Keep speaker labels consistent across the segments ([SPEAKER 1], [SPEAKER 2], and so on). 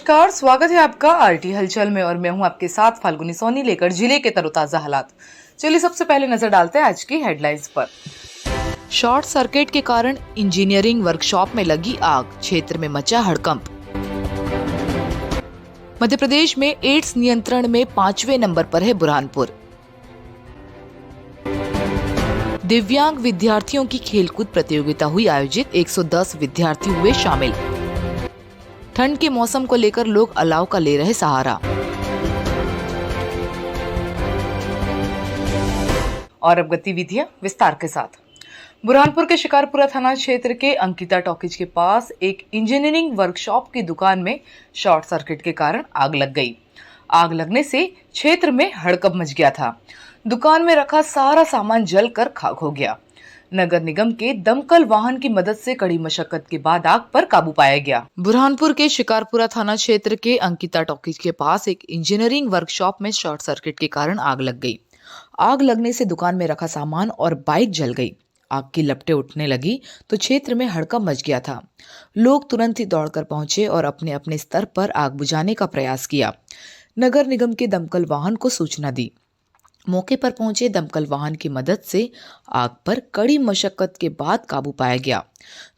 [SPEAKER 1] नमस्कार, स्वागत है आपका आरटी हलचल में और मैं हूं आपके साथ फाल्गुनी सोनी लेकर जिले के तरोताजा हालात। चलिए सबसे पहले नजर डालते हैं आज की हेडलाइंस पर। शॉर्ट सर्किट के कारण इंजीनियरिंग वर्कशॉप में लगी आग, क्षेत्र में मचा हड़कंप। मध्य प्रदेश में एड्स नियंत्रण में 5वें नंबर पर है बुरहानपुर। दिव्यांग विद्यार्थियों की खेलकूद प्रतियोगिता हुई आयोजित, 110 विद्यार्थी हुए शामिल। ठंड के मौसम को लेकर लोग अलाव का ले रहे सहारा। और अब गतिविधियां विस्तार के साथ। बुरहानपुर के शिकारपुरा थाना क्षेत्र के अंकिता टॉकीज के पास एक इंजीनियरिंग वर्कशॉप की दुकान में शॉर्ट सर्किट के कारण आग लग गई। आग लगने से क्षेत्र में हड़कंप मच गया था। दुकान में रखा सारा सामान जलकर खाक हो गया। नगर निगम के दमकल वाहन की मदद से कड़ी मशक्कत के बाद आग पर काबू पाया गया। बुरहानपुर के शिकारपुरा थाना क्षेत्र के अंकिता टॉकीज के पास एक इंजीनियरिंग वर्कशॉप में शॉर्ट सर्किट के कारण आग लग गई। आग लगने से दुकान में रखा सामान और बाइक जल गई। आग की लपटें उठने लगी तो क्षेत्र में हड़कंप मच गया था। लोग तुरंत ही दौड़कर पहुंचे और अपने अपने स्तर पर आग बुझाने का प्रयास किया। नगर निगम के दमकल वाहन को सूचना दी। मौके पर पहुंचे दमकल वाहन की मदद से आग पर कड़ी मशक्कत के बाद काबू पाया गया।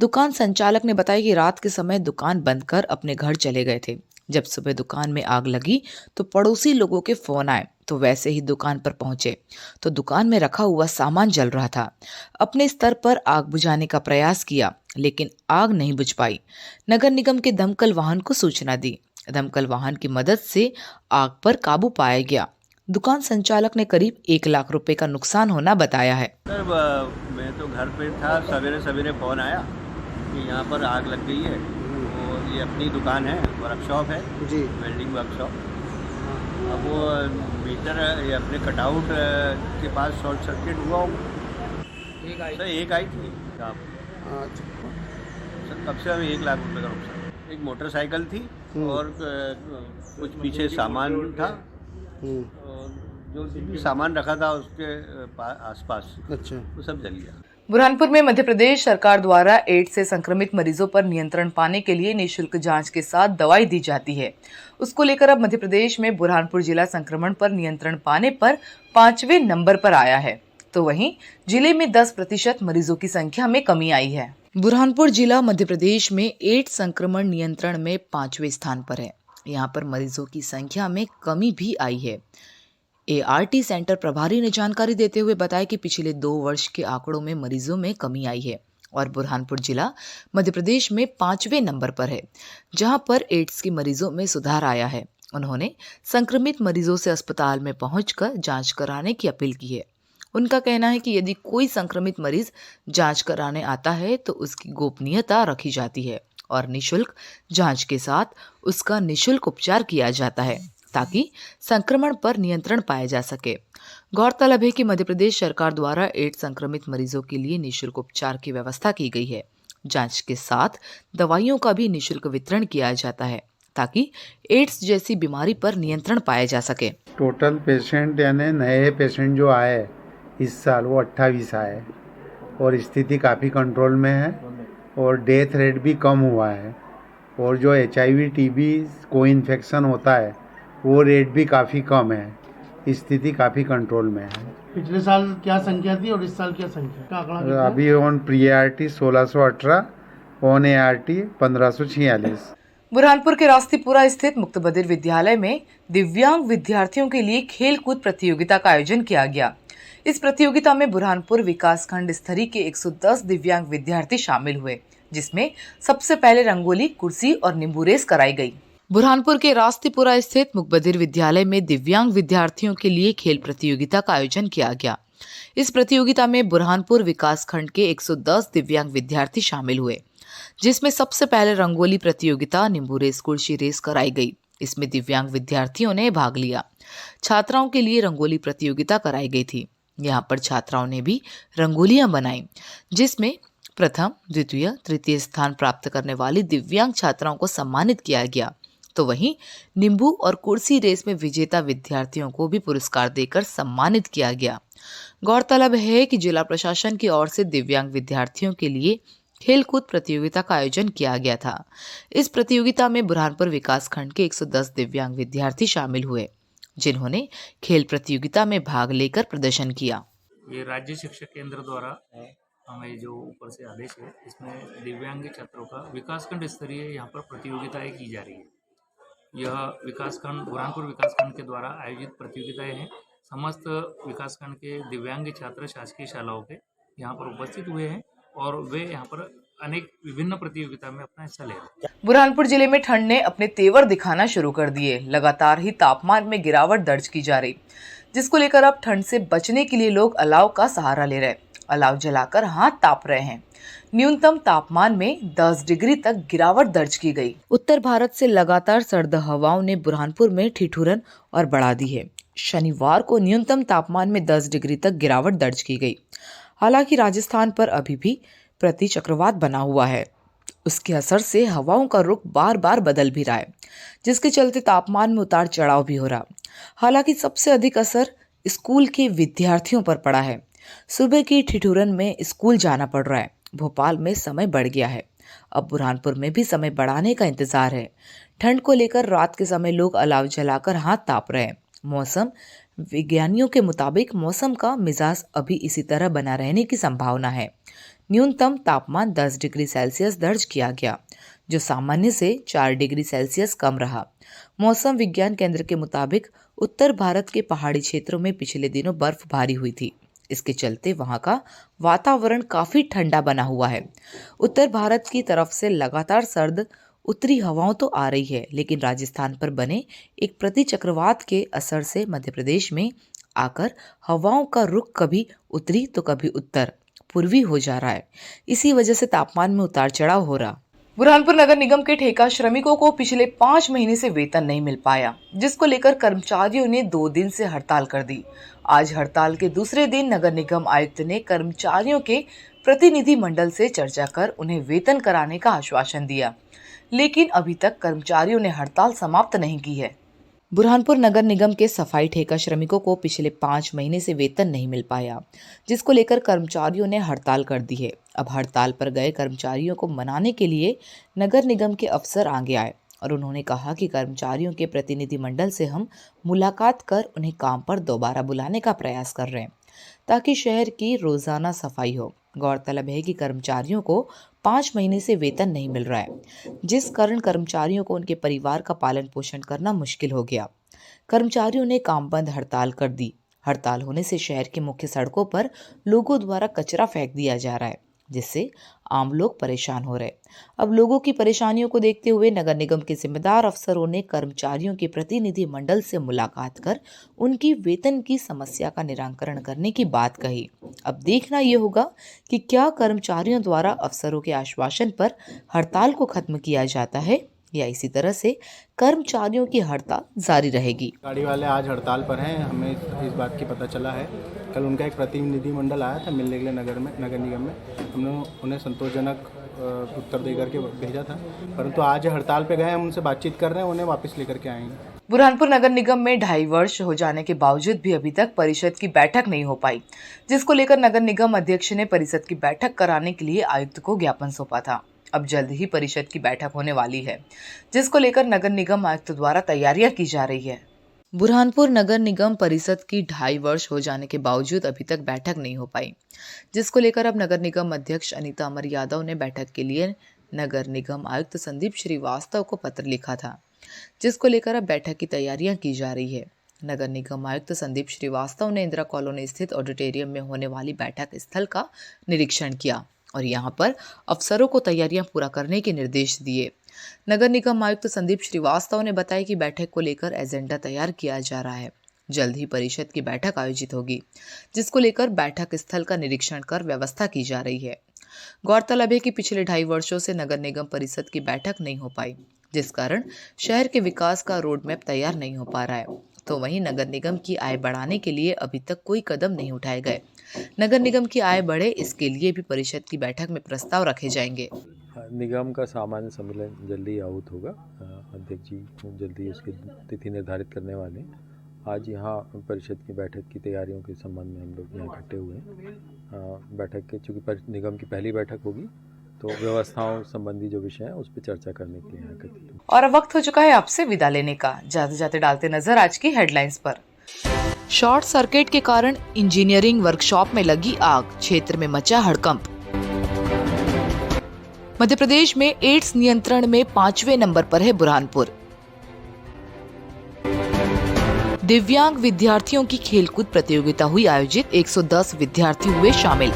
[SPEAKER 1] दुकान संचालक ने बताया कि रात के समय दुकान बंद कर अपने घर चले गए थे। जब सुबह दुकान में आग लगी तो पड़ोसी लोगों के फोन आए तो वैसे ही दुकान पर पहुंचे तो दुकान में रखा हुआ सामान जल रहा था। अपने स्तर पर आग बुझाने का प्रयास किया लेकिन आग नहीं बुझ पाई। नगर निगम के दमकल वाहन को सूचना दी। दमकल वाहन की मदद से आग पर काबू पाया गया। दुकान संचालक ने करीब 1 लाख रुपए का नुकसान होना बताया है।
[SPEAKER 2] सर मैं तो घर पे था, सवेरे सवेरे फ़ोन आया कि यहाँ पर आग लग गई है। और ये अपनी दुकान है, वर्कशॉप है जी, वेल्डिंग वर्कशॉप। अब वो मीटर ये अपने कटआउट के पास शॉर्ट सर्किट हुआ सर, एक आई थी काम। सर कब से हमें 1 लाख रुपये का नुकसान। एक मोटरसाइकिल थी और कुछ पीछे सामान था और जो भी सामान रखा था उसके आसपास, अच्छा, वो सब जल गया।
[SPEAKER 1] बुरहानपुर में मध्य प्रदेश सरकार द्वारा एड्स से संक्रमित मरीजों पर नियंत्रण पाने के लिए निःशुल्क जांच के साथ दवाई दी जाती है। उसको लेकर अब मध्य प्रदेश में बुरहानपुर जिला संक्रमण पर नियंत्रण पाने पर 5वें नंबर पर आया है, तो वहीं जिले में 10% मरीजों की संख्या में कमी आई है। बुरहानपुर जिला मध्य प्रदेश में एड्स संक्रमण नियंत्रण में 5वें स्थान पर है। यहाँ पर मरीजों की संख्या में कमी भी आई है। एआरटी सेंटर प्रभारी ने जानकारी देते हुए बताया कि पिछले 2 वर्ष के आंकड़ों में मरीजों में कमी आई है और बुरहानपुर जिला मध्य प्रदेश में 5वें नंबर पर है, जहां पर एड्स के मरीजों में सुधार आया है। उन्होंने संक्रमित मरीजों से अस्पताल में पहुंचकर जांच कराने की अपील की है। उनका कहना है कि यदि कोई संक्रमित मरीज जांच कराने आता है तो उसकी गोपनीयता रखी जाती है और निःशुल्क जांच के साथ उसका निःशुल्क उपचार किया जाता है ताकि संक्रमण पर नियंत्रण पाया जा सके। गौरतलब है कि मध्य प्रदेश सरकार द्वारा एड्स संक्रमित मरीजों के लिए निःशुल्क उपचार की व्यवस्था की गई है। जांच के साथ दवाइयों का भी निःशुल्क वितरण किया जाता है ताकि एड्स जैसी बीमारी पर नियंत्रण पाया जा सके।
[SPEAKER 3] टोटल पेशेंट यानी नए पेशेंट जो आए इस साल वो 28 आए और स्थिति काफ़ी कंट्रोल में है और डेथ रेट भी कम हुआ है और जो HIV TB को इन्फेक्शन होता है वो रेट भी काफ़ी कम है। स्थिति काफ़ी कंट्रोल में है।
[SPEAKER 4] पिछले साल क्या संख्या थी और इस साल क्या संख्या का आंकड़ा?
[SPEAKER 3] अभी ऑन प्री-ART 1618, ऑन ART 1546।
[SPEAKER 1] बुरहानपुर के रास्तीपुरा स्थित मुक्त बधिर विद्यालय में दिव्यांग विद्यार्थियों के लिए खेल कूद प्रतियोगिता का आयोजन किया गया। इस प्रतियोगिता में बुरहानपुर विकासखंड स्तरीय के 110 दिव्यांग विद्यार्थी शामिल हुए, जिसमें सबसे पहले रंगोली, कुर्सी और नींबू रेस कराई गई। बुरहानपुर के रास्तीपुरा स्थित मुक्त बधिर विद्यालय में दिव्यांग विद्यार्थियों के लिए खेल प्रतियोगिता का आयोजन किया गया। इस प्रतियोगिता में बुरहानपुर विकासखंड के 110 दिव्यांग विद्यार्थी शामिल हुए, जिसमें सबसे पहले रंगोली प्रतियोगिता, नींबू रेस, कुर्सी रेस कराई गई। इसमें दिव्यांग विद्यार्थियों ने भाग लिया। छात्राओं के लिए रंगोली प्रतियोगिता कराई गई थी। यहाँ पर छात्राओं ने भी रंगोलियां बनाई, जिसमें प्रथम, द्वितीय, तृतीय स्थान प्राप्त करने वाली दिव्यांग छात्राओं को सम्मानित किया गया। तो वहीं नींबू और कुर्सी रेस में विजेता विद्यार्थियों को भी पुरस्कार देकर सम्मानित किया गया। गौरतलब है कि जिला प्रशासन की ओर से दिव्यांग विद्यार्थियों के लिए खेलकूद प्रतियोगिता का आयोजन किया गया था। इस प्रतियोगिता में बुरहानपुर विकासखंड के 110 दिव्यांग विद्यार्थी शामिल हुए, जिन्होंने खेल प्रतियोगिता में भाग लेकर प्रदर्शन किया।
[SPEAKER 5] ये राज्य शिक्षा केंद्र द्वारा हमें जो ऊपर से आदेश है, इसमें दिव्यांग छात्रों का विकासखंड स्तरीय यहाँ पर प्रतियोगिताएं की जा रही है। यह विकासखंड बुरहानपुर विकासखंड के द्वारा आयोजित प्रतियोगिताएं हैं। समस्त विकासखंड के दिव्यांग छात्र शासकीय शालाओं के यहाँ पर उपस्थित हुए हैं और वे यहाँ पर अनेक विभिन्न प्रतियोगिता में अपना हिस्सा ले रहे हैं।
[SPEAKER 1] बुरहानपुर जिले में ठंड ने अपने तेवर दिखाना शुरू कर दिए। लगातार ही तापमान में गिरावट दर्ज की जा रही, जिसको लेकर अब ठंड से बचने के लिए लोग अलाव का सहारा ले रहे, अलाव जलाकर हाथ ताप रहे हैं। न्यूनतम तापमान में 10 डिग्री तक गिरावट दर्ज की गई। उत्तर भारत से लगातार सर्द हवाओं ने बुरहानपुर में ठिठुरन और बढ़ा दी है। शनिवार को न्यूनतम तापमान में 10 डिग्री तक गिरावट दर्ज की गई। हालांकि राजस्थान पर अभी भी प्रति चक्रवात बना हुआ है। उसके असर से हवाओं का रुख बार बार बदल भी रहा है, जिसके चलते तापमान में उतार चढ़ाव भी हो रहा। हालांकि सबसे अधिक असर स्कूल के विद्यार्थियों पर पड़ा है। सुबह की ठिठुरन में स्कूल जाना पड़ रहा है। भोपाल में समय बढ़ गया है, अब बुरहानपुर में भी समय बढ़ाने का इंतजार है। ठंड को लेकर रात के समय लोग अलाव जलाकर हाथ ताप रहे हैं। मौसम विज्ञानियों के मुताबिक मौसम का मिजाज अभी इसी तरह बना रहने की संभावना है। न्यूनतम तापमान 10 डिग्री सेल्सियस दर्ज किया गया, जो सामान्य से 4 डिग्री सेल्सियस कम रहा। मौसम विज्ञान केंद्र के मुताबिक उत्तर भारत के पहाड़ी क्षेत्रों में पिछले दिनों बर्फबारी हुई थी। इसके चलते वहां का वातावरण काफी ठंडा बना हुआ है। उत्तर भारत की तरफ से लगातार सर्द उत्तरी हवाओं तो आ रही है, लेकिन राजस्थान पर बने एक प्रति चक्रवात के असर से मध्य प्रदेश में आकर हवाओं का रुख कभी उत्तरी तो कभी उत्तर पूर्वी हो जा रहा है। इसी वजह से तापमान में उतार चढ़ाव हो रहा। बुरहानपुर नगर निगम के ठेका श्रमिकों को पिछले 5 महीने से वेतन नहीं मिल पाया, जिसको लेकर कर्मचारियों ने 2 दिन से हड़ताल कर दी। आज हड़ताल के दूसरे दिन नगर निगम आयुक्त ने कर्मचारियों के प्रतिनिधि मंडल से चर्चा कर उन्हें वेतन कराने का आश्वासन दिया, लेकिन अभी तक कर्मचारियों ने हड़ताल समाप्त नहीं की है। बुरहानपुर नगर निगम के सफाई ठेका श्रमिकों को पिछले 5 महीने से वेतन नहीं मिल पाया, जिसको लेकर कर्मचारियों ने हड़ताल कर दी है। अब हड़ताल पर गए कर्मचारियों को मनाने के लिए नगर निगम के अफसर आगे आए और उन्होंने कहा कि कर्मचारियों के प्रतिनिधि मंडल से हम मुलाकात कर उन्हें काम पर दोबारा बुलाने का प्रयास कर रहे हैं, ताकि शहर की रोजाना सफाई हो। गौरतलब है कि कर्मचारियों को 5 महीने से वेतन नहीं मिल रहा है, जिस कारण कर्मचारियों को उनके परिवार का पालन पोषण करना मुश्किल हो गया। कर्मचारियों ने काम बंद हड़ताल कर दी। हड़ताल होने से शहर के मुख्य सड़कों पर लोगों द्वारा कचरा फेंक दिया जा रहा है, जिससे आम लोग परेशान हो रहे। अब लोगों की परेशानियों को देखते हुए नगर निगम के जिम्मेदार अफसरों ने कर्मचारियों के प्रतिनिधि मंडल से मुलाकात कर उनकी वेतन की समस्या का निराकरण करने की बात कही। अब देखना ये होगा कि क्या कर्मचारियों द्वारा अफसरों के आश्वासन पर हड़ताल को खत्म किया जाता है या इसी तरह से कर्मचारियों की हड़ताल जारी रहेगी।
[SPEAKER 6] गाड़ी वाले आज हड़ताल पर हैं। हमें इस बात की पता चला है। कल उनका एक प्रतिनिधि मंडल आया था मिलने के लिए नगर निगम में। हमने उन्हें संतोषजनक उत्तर दे करके भेजा था, परंतु आज हड़ताल पे गए। हम उनसे बातचीत कर रहे हैं, उन्हें वापस लेकर के आएंगे।
[SPEAKER 1] बुरहानपुर नगर निगम में 2.5 वर्ष हो जाने के बावजूद भी अभी तक परिषद की बैठक नहीं हो पाई, जिसको लेकर नगर निगम अध्यक्ष ने परिषद की बैठक कराने के लिए आयुक्त को ज्ञापन सौंपा था। अब जल्द ही परिषद की बैठक होने वाली है, जिसको लेकर नगर निगम आयुक्त द्वारा तैयारियां की जा रही है। बुरहानपुर नगर निगम परिषद की 2.5 वर्ष हो जाने के बावजूद अभी तक बैठक नहीं हो पाई, जिसको लेकर अब नगर निगम अध्यक्ष अनीता अमर यादव ने बैठक के लिए नगर निगम आयुक्त संदीप श्रीवास्तव को पत्र लिखा था, जिसको लेकर अब बैठक की तैयारियां की जा रही है। नगर निगम आयुक्त संदीप श्रीवास्तव ने इंदिरा कॉलोनी स्थित ऑडिटोरियम में होने वाली बैठक स्थल का निरीक्षण किया और यहां पर अफसरों को तैयारियां पूरा करने के निर्देश दिए। नगर निगम आयुक्त संदीप श्रीवास्तव ने बताया कि बैठक को लेकर एजेंडा तैयार किया जा रहा है। जल्द ही परिषद की बैठक आयोजित होगी, जिसको लेकर बैठक स्थल का निरीक्षण कर व्यवस्था की जा रही है। गौरतलब है कि पिछले 2.5 वर्षों से नगर निगम परिषद की बैठक नहीं हो पाई, जिस कारण शहर के विकास का रोड मैप तैयार नहीं हो पा रहा है। तो वहीं नगर निगम की आय बढ़ाने के लिए अभी तक कोई कदम नहीं उठाए गए। नगर निगम की आय बढ़े, इसके लिए भी परिषद की बैठक में प्रस्ताव रखे जाएंगे।
[SPEAKER 7] निगम का सामान्य सम्मेलन जल्दी आहूत होगा। अध्यक्ष जी जल्दी उसकी तिथि निर्धारित करने वाले हैं। आज यहाँ परिषद की बैठक की तैयारियों के संबंध में हम लोग यहाँ इकट्ठे हुए हैं। बैठक के चूँकि निगम की पहली बैठक होगी, तो व्यवस्थाओं संबंधी जो विषय है उस पर चर्चा करने के लिए यहाँ एकत्रित हुए।
[SPEAKER 1] और अब वक्त हो चुका है आपसे विदा लेने का। जाते जाते डालते नजर आज की हेडलाइंस पर। शॉर्ट सर्किट के कारण इंजीनियरिंग वर्कशॉप में लगी आग, क्षेत्र में मचा हड़कंप। मध्य प्रदेश में एड्स नियंत्रण में 5वें नंबर पर है बुरहानपुर। दिव्यांग विद्यार्थियों की खेलकूद प्रतियोगिता हुई आयोजित, 110 विद्यार्थी हुए शामिल।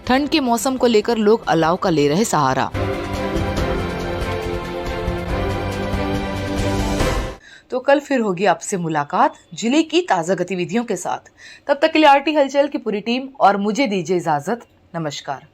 [SPEAKER 1] ठंड के मौसम को लेकर लोग अलाव का ले रहे सहारा। तो कल फिर होगी आपसे मुलाकात जिले की ताजा गतिविधियों के साथ। तब तक के लिए आरटी हलचल की पूरी टीम और मुझे दीजिए इजाजत। नमस्कार।